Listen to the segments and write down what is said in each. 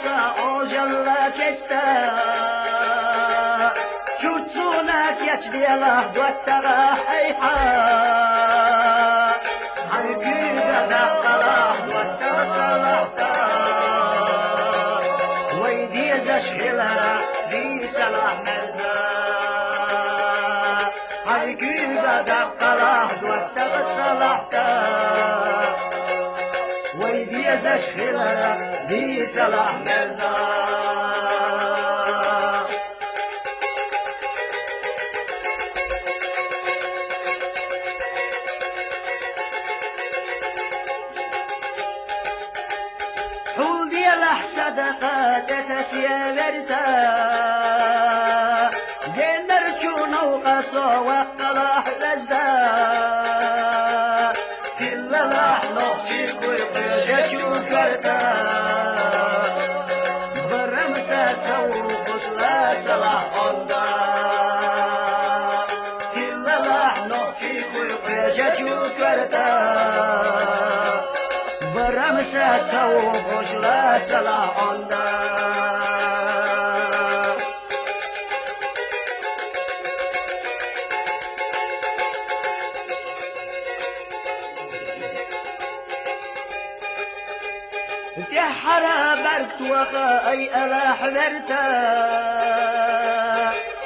او جلا كستا شوتسونك يجديله دوتغا حيحا هنكيغا دقلا دوتغا صلاحتا ويدي زشخلا دي صلاح مرزا هنكيغا دقلا دوتغا صلاحتا ويدي زشخلا دي صلاح مرزا صدقات تسيبرتا جنر چونو قصو وقلاح لزدا كل لحنو چيكوي قيجة چوكرتا برمسات سو قشلات صلاح قندا كل لحنو چيكوي قيجة چوكرتا برمسات سو قشلات صلاح قندا تحرى بركت وخا اي الاح برتا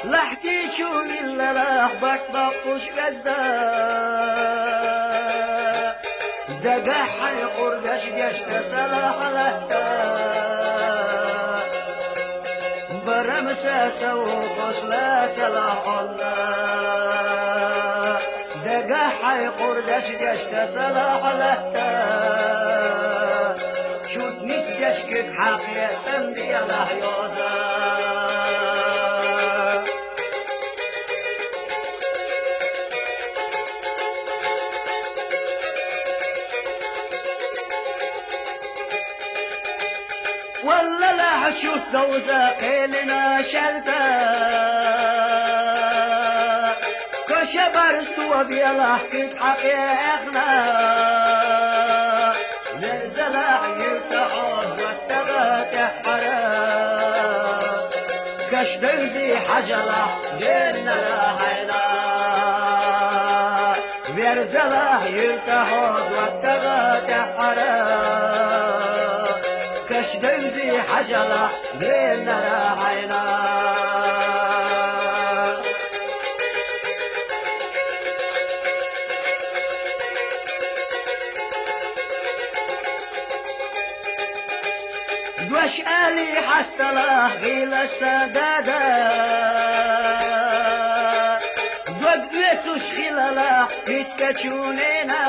لحتي شون الا لاح بك بقوش غزدا دقح قردش قشت صلاح لهتا برمسة سو قشلات صلاح الله دقح قردش قشت صلاح لهتا شوت نسجشكك حقيا سندي الله يوزا ولا لا حشوت دوزا قيلنا شلتا كوشا بارستو بيلا حكيت حقيا اخنا للزلاح يرتحون والتبات حرام كش دوزي حجلة لنا راحينا للزلاح يرتحون والتبات حرام كش دوزي حجلة لنا راحينا دوش آلي حستله غيل السدادة دوك دويتوش خلاله بيسكتشونينا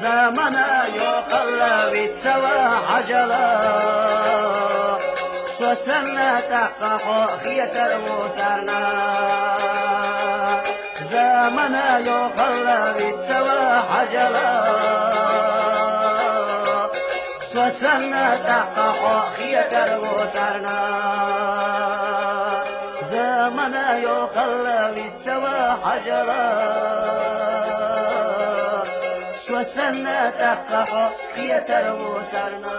زمانا يوخلا بيتسوى عجلا سوسنا تقحو خيتر موترنا زمانا يوخلا بيتسوى عجلا سوسنا تقحو خيتر موترنا زمانا يوخلا بيتسوى عجلا وسنا تقحو خيتر موسرنا